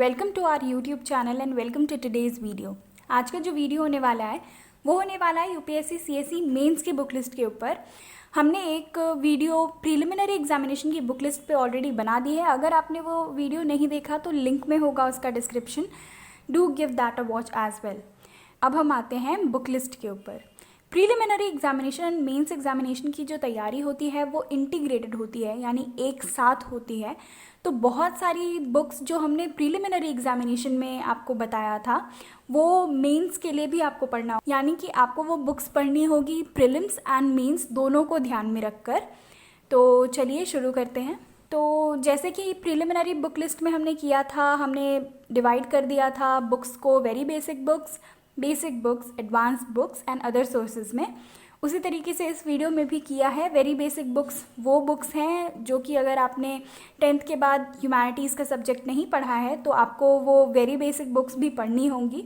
Welcome to our YouTube channel and welcome to today's video. आज का जो video होने वाला है वो होने वाला है यूपीएससी सीएसई मेंस की बुक लिस्ट के ऊपर। हमने एक वीडियो प्रीलिमिनरी एग्जामिनेशन की बुक लिस्ट पे ऑलरेडी बना दी है। अगर आपने वो वीडियो नहीं देखा तो लिंक में होगा उसका description, do give that a watch as well. अब हम आते हैं बुक लिस्ट के ऊपर। Preliminary examination and mains examination की जो तैयारी होती है वो इंटीग्रेटेड होती है, यानी एक साथ होती है। तो बहुत सारी बुक्स जो हमने प्रीलिमिनरी एग्जामिनेशन में आपको बताया था वो मेंस के लिए भी आपको पढ़ना होगा, यानी कि आपको वो बुक्स पढ़नी होगी प्रीलिम्स एंड मेंस दोनों को ध्यान में रखकर। तो चलिए शुरू करते हैं। तो जैसे कि प्रीलिमिनरी बुक लिस्ट में हमने किया था, हमने डिवाइड कर दिया था बुक्स को very basic books, advance books and other sources में। उसी तरीके से इस वीडियो में भी किया है। वेरी बेसिक बुक्स वो बुक्स हैं जो कि अगर आपने 10th के बाद ह्यूमैनिटीज़ का सब्जेक्ट नहीं पढ़ा है तो आपको वो वेरी बेसिक बुक्स भी पढ़नी होंगी।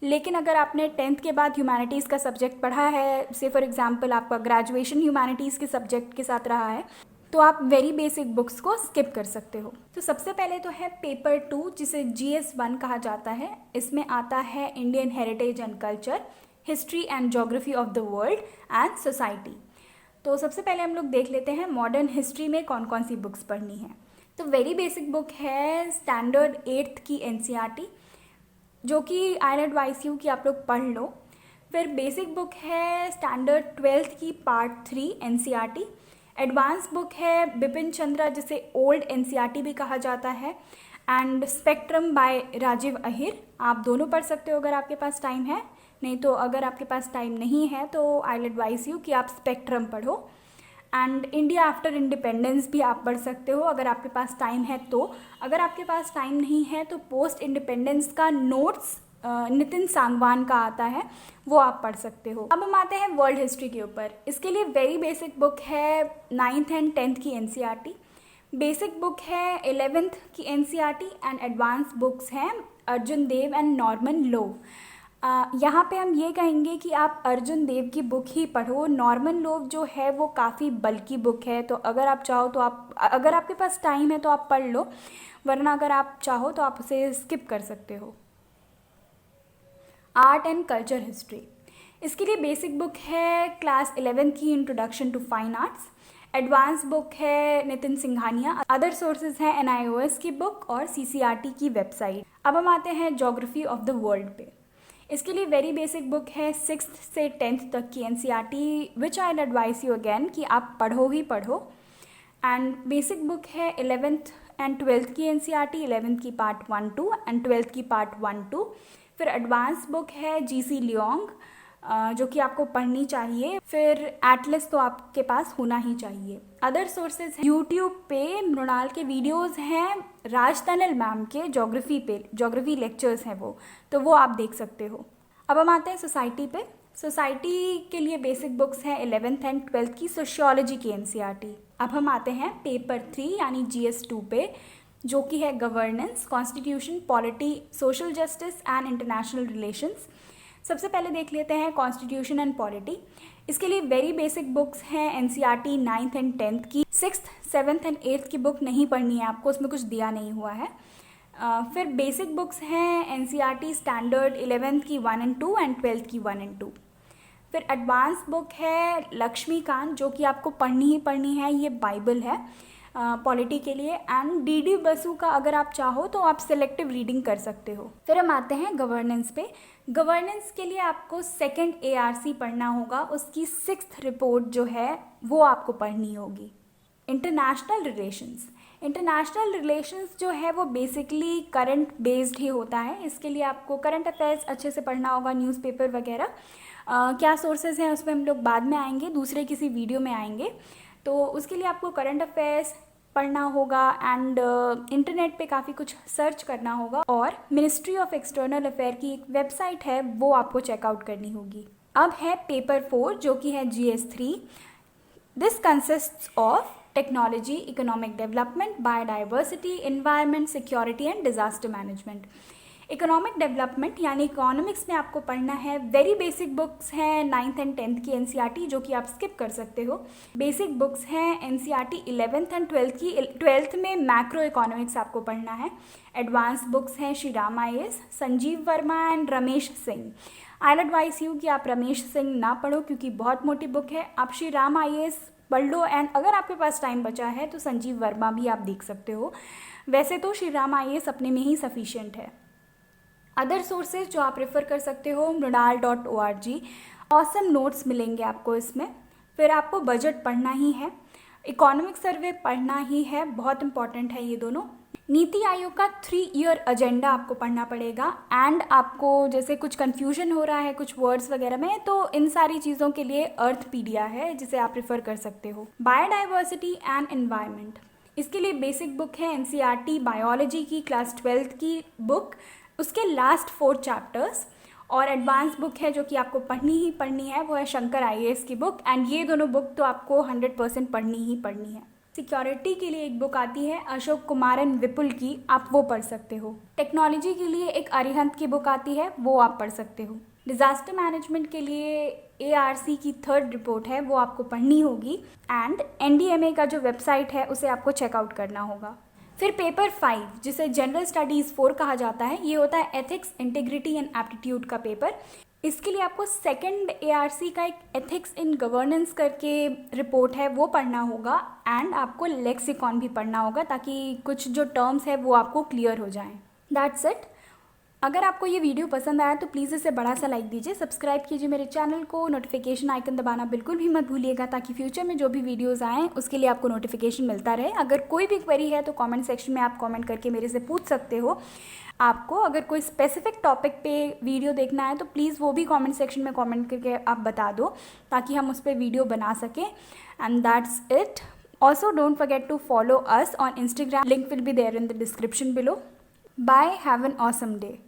लेकिन अगर आपने 10th के बाद ह्यूमैनिटीज़ का सब्जेक्ट पढ़ा है, से फॉर एग्जांपल आपका ग्रेजुएशन ह्यूमैनिटीज़ के सब्जेक्ट के साथ रहा है, तो आप वेरी बेसिक बुक्स को स्किप कर सकते हो। तो सबसे पहले तो है पेपर 2 जिसे GS1 कहा जाता है। इसमें आता है Indian heritage and culture, history and geography of the world and society. तो सबसे पहले हम लोग देख लेते हैं मॉडर्न हिस्ट्री में कौन कौन सी बुक्स पढ़नी है। तो वेरी बेसिक बुक है स्टैंडर्ड 8th की NCERT, जो कि आई एडवाइस यू कि आप लोग पढ़ लो। फिर बेसिक बुक है स्टैंडर्ड 12th की पार्ट 3 NCERT। एडवांस बुक है बिपिन चंद्रा जिसे ओल्ड NCERT भी कहा जाता है, and spectrum by Rajiv Ahir. आप दोनों पढ़ सकते हो अगर आपके पास टाइम है, नहीं तो अगर आपके पास टाइम नहीं है तो आई एडवाइस यू कि आप स्पेक्ट्रम पढ़ो। एंड इंडिया आफ्टर इंडिपेंडेंस भी आप पढ़ सकते हो अगर आपके पास टाइम है तो। अगर आपके पास टाइम नहीं है तो पोस्ट इंडिपेंडेंस का नोट्स नितिन सांगवान का आता है, वो आप पढ़ सकते हो। अब हम आते हैं वर्ल्ड हिस्ट्री के ऊपर। इसके लिए वेरी बेसिक बुक है 9th एंड 10th की NCERT, बेसिक बुक है 11th की NCERT एंड एडवांस बुक्स हैं अर्जुन देव एंड नॉर्मन लोव। यहाँ पे हम ये कहेंगे कि आप अर्जुन देव की बुक ही पढ़ो। नॉर्मन लोव जो है वो काफ़ी बल्कि बुक है, तो अगर आप चाहो तो अगर आपके पास टाइम है तो आप पढ़ लो, वरना अगर आप चाहो तो आप उसे स्किप कर सकते हो। आर्ट एंड कल्चर हिस्ट्री, इसके लिए बेसिक बुक है क्लास 11th की introduction to fine arts. Advance book है नितिन सिंघानिया। अदर सोर्सेज हैं NIOS की बुक और CCRT की वेबसाइट। अब हम आते हैं ज्योग्राफी ऑफ द वर्ल्ड पे। इसके लिए वेरी बेसिक बुक है 6th से 10th तक की NCERT, which I advice you again कि आप पढ़ो ही पढ़ो। एंड बेसिक बुक है 11th एंड 12th की NCERT, 11th की पार्ट 1-2 एंड 12th की पार्ट 1-2। फिर एडवांस बुक है GC लियोंग, जो कि आपको पढ़नी चाहिए। फिर एटलस तो आपके पास होना ही चाहिए। अदर सोर्सेज हैं यूट्यूब पे मृणाल के वीडियोस हैं, राज तनल मैम के ज्योग्राफी लेक्चर्स हैं वो, तो वो आप देख सकते हो। अब हम आते हैं सोसाइटी पे। सोसाइटी के लिए बेसिक बुक्स हैं 11th एंड 12th की सोशियोलॉजी की NCERT। अब हम आते हैं पेपर 3 यानी GS2 पे, जो कि है governance, constitution, polity, social justice and international relations. सबसे पहले देख लेते हैं कॉन्स्टिट्यूशन एंड पॉलिटी। इसके लिए वेरी बेसिक बुक्स हैं NCERT 9th एंड 10th की। 6th, 7th एंड 8th की बुक नहीं पढ़नी है आपको, उसमें कुछ दिया नहीं हुआ है। फिर बेसिक बुक्स हैं NCERT स्टैंडर्ड 11th की 1 and 2 एंड 12th की 1 and 2। फिर एडवांस बुक है लक्ष्मीकांत, जो कि आपको पढ़नी ही पढ़नी है, ये बाइबल है पॉलिटी के लिए। एंड DD बसु का अगर आप चाहो तो आप सेलेक्टिव रीडिंग कर सकते हो। फिर हम आते हैं गवर्नेंस पे। गवर्नेंस के लिए आपको 2nd ARC पढ़ना होगा, उसकी 6th रिपोर्ट जो है वो आपको पढ़नी होगी। इंटरनेशनल रिलेशंस जो है वो बेसिकली करंट बेस्ड ही होता है। इसके लिए आपको करंट अफेयर्स अच्छे से पढ़ना होगा, न्यूज़पेपर वगैरह। क्या सोर्सेज हैं उसमें हम लोग बाद में आएंगे, दूसरे किसी वीडियो में आएंगे। तो उसके लिए आपको करंट अफेयर्स पढ़ना होगा एंड इंटरनेट पे काफ़ी कुछ सर्च करना होगा, और मिनिस्ट्री ऑफ एक्सटर्नल अफेयर की एक वेबसाइट है वो आपको चेकआउट करनी होगी। अब है पेपर 4 जो कि है GS3। This consists of technology, economic development, biodiversity, environment, security and disaster management. Economic development यानी इकोनॉमिक्स में आपको पढ़ना है वेरी बेसिक बुक्स हैं 9th एंड 10th की एनसीईआरटी जो कि आप स्किप कर सकते हो। बेसिक बुक्स हैं एनसीईआरटी 11th एंड 12th की। 12th में मैक्रो इकोनॉमिक्स आपको पढ़ना है। एडवांस बुक्स हैं Shri Ram IAS, Sanjeev Verma and Ramesh Singh. I will advice you कि आप रमेश सिंह ना पढ़ो क्योंकि बहुत मोटी बुक है। आप श्री राम IAS पढ़ लो एंड अगर आपके पास टाइम बचा है तो संजीव वर्मा भी आप देख सकते हो। वैसे तो श्री राम IAS अपने में ही सफिशिएंट है। अदर सोर्सेज जो आप रेफ़र कर सकते हो mridal.org, ऑसम नोट्स मिलेंगे आपको इसमें। फिर आपको बजट पढ़ना ही है, इकोनॉमिक सर्वे पढ़ना ही है, बहुत इंपॉर्टेंट है ये दोनों। नीति आयोग का 3 ईयर एजेंडा आपको पढ़ना पड़ेगा एंड आपको जैसे कुछ कन्फ्यूजन हो रहा है कुछ वर्ड्स वगैरह में तो इन सारी चीज़ों के लिए अर्थपीडिया है जिसे आप रेफ़र कर सकते हो। बायोडाइवर्सिटी एंड एनवायरनमेंट, इसके लिए बेसिक बुक है एनसीईआरटी बायोलॉजी की क्लास 12th की बुक, उसके लास्ट 4 चैप्टर्स। और एडवांस बुक है जो कि आपको पढ़नी ही पढ़नी है, वो है शंकर IAS की बुक एंड ये दोनों बुक तो आपको 100% पढ़नी ही पढ़नी है। सिक्योरिटी के लिए एक बुक आती है अशोक कुमार एंड विपुल की, आप वो पढ़ सकते हो। टेक्नोलॉजी के लिए एक अरिहंत की बुक आती है, वो आप पढ़ सकते हो। डिज़ास्टर मैनेजमेंट के लिए ARC की 3rd रिपोर्ट है, वो आपको पढ़नी होगी एंड NDMA का जो वेबसाइट है उसे आपको चेकआउट करना होगा। फिर पेपर 5 जिसे जनरल स्टडीज़ 4 कहा जाता है, ये होता है एथिक्स, इंटीग्रिटी एंड एप्टीट्यूड का पेपर। इसके लिए आपको 2nd ARC का एक एथिक्स इन गवर्नेंस करके रिपोर्ट है वो पढ़ना होगा एंड आपको लेक्सिकॉन भी पढ़ना होगा ताकि कुछ जो टर्म्स है वो आपको क्लियर हो जाएं। That's it. अगर आपको ये वीडियो पसंद आया तो प्लीज़ इसे बड़ा सा लाइक दीजिए, सब्सक्राइब कीजिए मेरे चैनल को, नोटिफिकेशन आइकन दबाना बिल्कुल भी मत भूलिएगा ताकि फ्यूचर में जो भी वीडियोस आएँ उसके लिए आपको नोटिफिकेशन मिलता रहे। अगर कोई भी क्वेरी है तो कमेंट सेक्शन में आप कमेंट करके मेरे से पूछ सकते हो। आपको अगर कोई स्पेसिफिक टॉपिक पे वीडियो देखना है तो प्लीज़ वो भी कमेंट सेक्शन में कमेंट करके आप बता दो ताकि हम उस पर वीडियो बना सकें। And that's it. Also don't forget to follow us on Instagram, link will be there in the description below. Bye, have an awesome day.